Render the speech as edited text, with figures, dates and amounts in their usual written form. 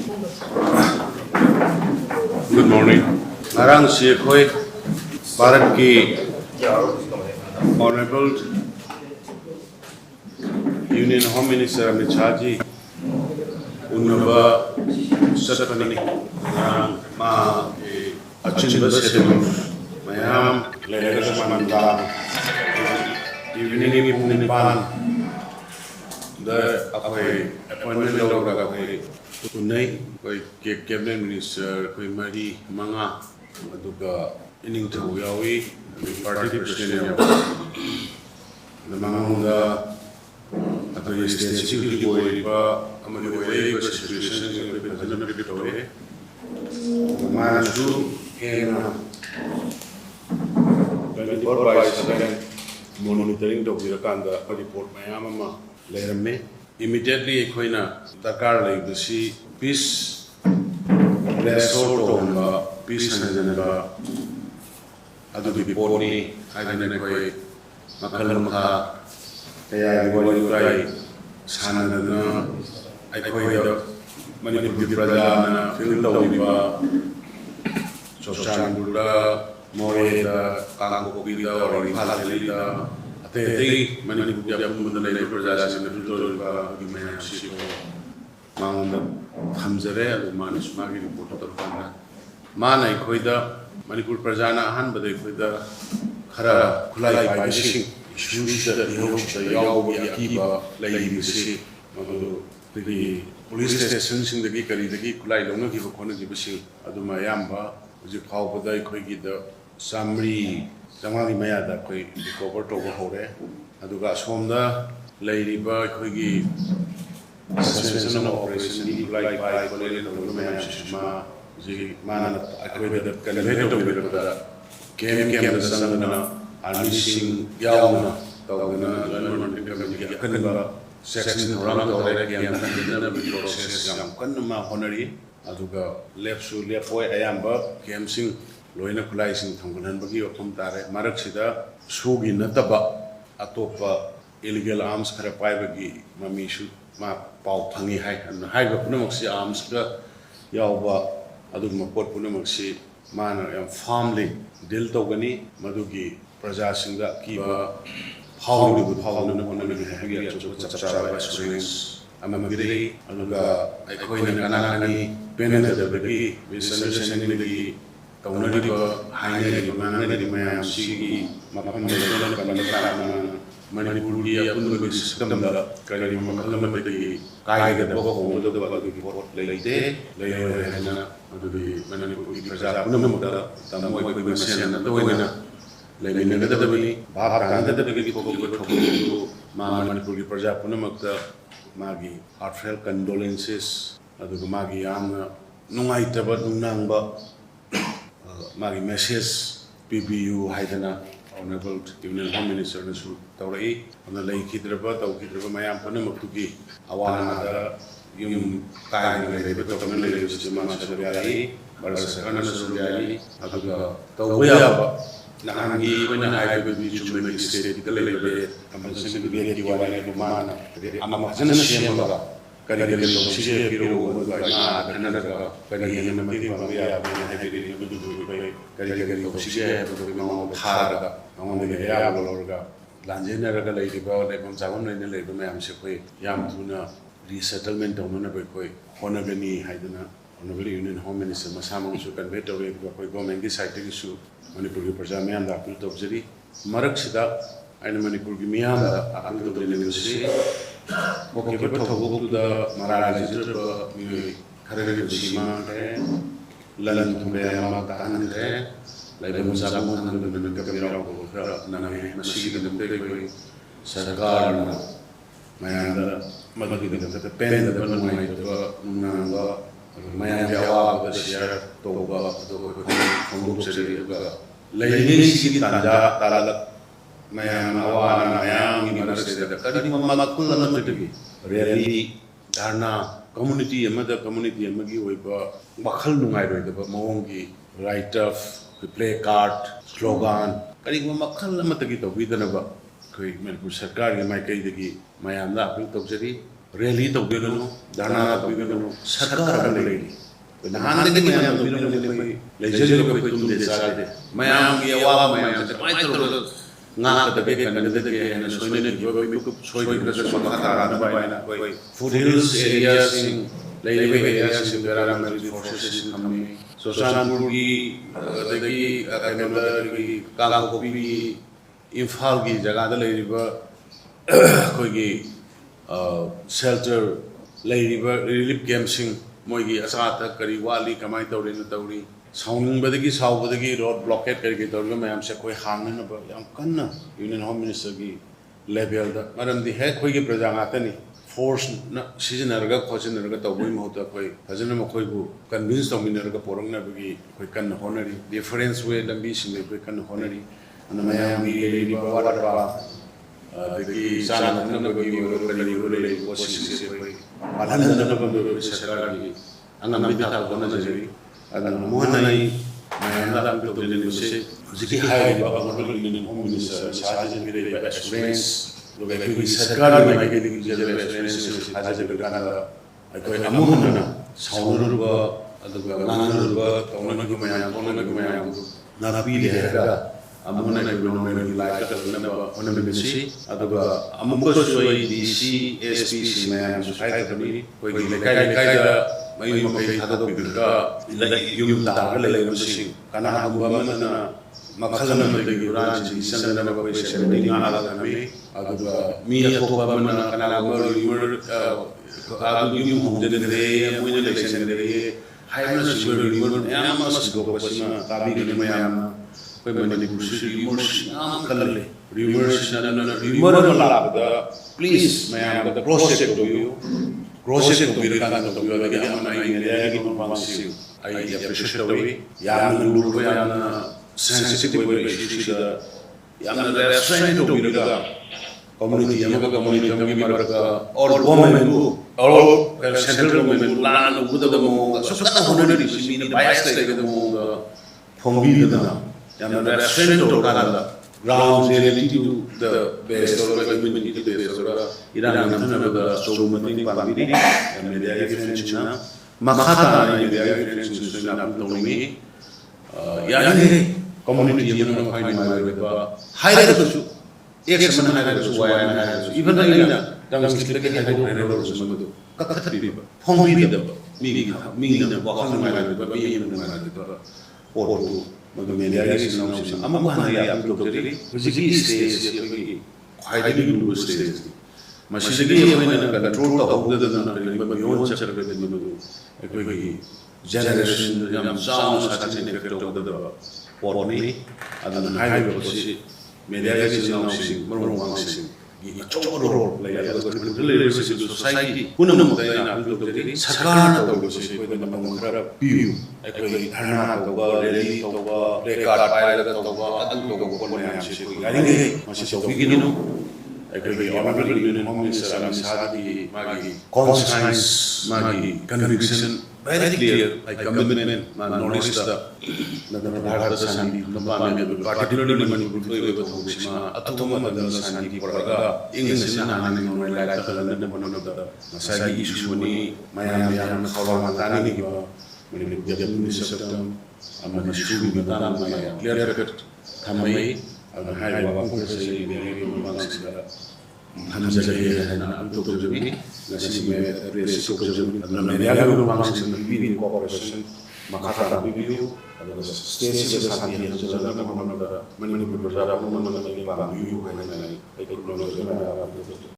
Good morning. Ngarang si khoi Bharat ki Honorable Union Home Minister Amit Shah ji unaba satpani ngarang ma achinba schedule mayam leader samanta evening pung nipan the appointment lawraga koi tunai koi cabinet minister koi mari manga aduga ining thau yawi party president the manga atoi state security koi ba amani koi ba situation koi bajana bitore mana su hena 24/7 monitoring dokirkanda report mayam ama leirame immediately ekoina dakar leibasi peace restore tongba peace hanjanaba adu report ni haidane koi makal makha kaya wali kai sanadana ekoida manipur prajana film tawbiba Chochanbula Moreda Kangkokida or Impalida Ate Manipur Yapunda Project and the Victoria Gimenship Mount Hamzare, the Manish Magi report of Pana Mana Koida Manipur Prajana Han, but they put the Kara Kulai by Shing, Shusha, Yawa, Akiba, Lady Sea, the police stations in the Gikari, the Gikulai, don't give a quantity of Adumayamba. Ji khau badai khoi gi da samri jamali maya da khoi recover to go hore aduga somda leiri ba khoi gi suspension of operation ni like by kolele no maya shima ji mana khoi da convey to be da kem da sangana army sing yauna tawna government committee kanba section around the area and the process yam kanma honori aduga left boy ayamba kemsing loina kulai sing thanggunan bagi othom tare marak sida sugi nataba atopa illegal arms khara pai bagi mami su ma pau thangi hai ba punamak si arms ka yawba adugma pot punamak si mana yam family deal togani madugi praja singda ki ba phawni bu phawna honami hagi chapcha ba screens amamagiri aduga aikoina kanani Penadabagi, misunderstanding Kaunadiba, Hainari, Manadi, Mayam, Sigi, Makamana, Manipuria, Pundu system, Kari Makamadi, Kaiga, the Boko, the Bagi, Lady, Layana, the Manipuri, Punamada, Tamoy, the winner, Lady Nadabili, Baba, the Bagi, Manipuri, Prajapunamaka, Magi, heartfelt condolences. Aduga magi yamna nungaitaba nunangba magi message PBU haidana Honorable Union Home Minister nasu tawrai ana leikidraba tawkidraba mayam panamaktugi awana da yum kai leiba tokamen leiba sistema sadari barasakana suriyai aduga tawya nangi koina haiba bi chumeni state leiba compensation bi diwala mana ama jana shema Kari loksije piro na kanada kari namati mangya bena hedi kari loksije piro thara among the ya bolorga lanjena raga leiba lebam jagon ne leiba mayam se koi yam tuna resettlement onona koi honagani haidana honorable union home minister masamang su convey to koi government ki side ki su manipur ki praja mayam da appeal to jari marak sida aina manipur ki miyam da appeal to ne si Okay, but to the Marala Zitra, Karagari Shima, Lalan Tumbe, Matane, like the Musabu and the Gabira, Nana, Mashig, the Bakery, Saragar, Mayanda, Magadi, the pen, the Nanga, Mayanja, the Share, Toba, the Lady Tanda, Tala. Mayam awana mayam imanase da kadi mamakul na tigi really dharna community amagi oiba makhal nungai roi da mawongi write up play card slogan kadi makhal na tigi to bidana ba koi Manipur sarkar ge mai kai dagi mayam da appeal tawjari rally tawbiganu dharna tawbiganu sarkar ama leiri nahandagi mayam tawbiganu koi leijari koi tumde chade mayam gi awa mayam se pai tawra nga ka de kan de ke na soine gi soi gi ka makha na baina koi foothills areas in leiri areas in paramilitary forces in kami Sosanpur gi adagi kanada gi Kangkopi Imphal gi jaga da leiriba koi gi shelter leiriba relief camp sing moigi asata kari wali kamai tawri na tawri sauning badagi saubadagi road blockade kari tawri mayam se koi hangna na ba yam kanna union home minister gi level da maram di he koi gi praja ngata ni force na seasonarga khosinarga tawboi mahota koi fajana ma koi bu convince tawminarga porangna bagi koi kan honori difference way lambi sing koi kan honori ana mayam gi leiriba warba dagi sana na bagi kari wasi koi Alhamdulillah na pagdo sa sarkar gi ang ambita ko na jari agan mo nai mayam da ko din ni se ziki hai ba ko din home minister sa jin gi ba experience lo ga gi sarkar mai gi gi jare experience ha jare ga na ai amu na saunur ba aduga nanur ba tawna gi mayam na pi le ga amuna na gino na like ka na ba ona me si aduga amuko soi DC SPC mayam society kami koi gi kai da mai mo kai hada do ga yum da ga le le si kana hamba mana makhalan na gi ran si san na ba bai sen ni ala kami aduga mi ko ba mana kana go yur adu yum hum de de mo ni le sen de hai na si yur am mas go ba si ma tabi gi mayam koi Manipur si rumors am kalalle rumors na rumor la da please mayam da process do you process do you kan do you ga am na in ya gi ma si ai ya pressure do ya na lu ko ya na sensitive issue da ya na restraint do you ga community ya ga community ga marga or government or central government plan uda da mo so ka honori si ni bias da mo phombi da Yang restraint to Canada, ground reality to the base or community to the base or Iran and the so many family and media difference na makata na media difference na autonomy yani community yung mga kain may ba high to su ek sama na to why na even na dang sila ke high to so mo kakatabi ba phombi da mi na ba kan may ba mi na ba or media is now amma hana ya am doctor physics stage ki khaydi lu stage masigi yena na control ta hawda da na ba yon chakra da ni ko generation yam sound sa tin effect of the porni adan high ko si media is now sing marong sing gi choro role play ya ko relationship society kunam mo dai na doctor sarkar ta ko si ko da mang khara piu ai dharna to ba rally to ba record file to ba adu to ko ne am si ko ga ni ma si so bigino ai honorable union home minister am sadi magi conscience magi conviction very clear like commitment man notice the bharat sandi lamba me particularly manipur ko ko thosima athuma madal sandi paraga english na na ni la la kala na bono da masagi issue ni mayam khawla matani ni ba mene jab ni sabtam amma issue ni ta ma clear cut thamai ag hai ba ko se ni ni mang sigara हम जगह है ना तो जो भी नसी में press को जो भी ना मेरे आगे में मांग से भी कोऑपरेशन मकाता भी अगर स्टेज के साथ ही जो जगह में मन मन प्रजा को मन मन में बात भी है ना एक लोग जो है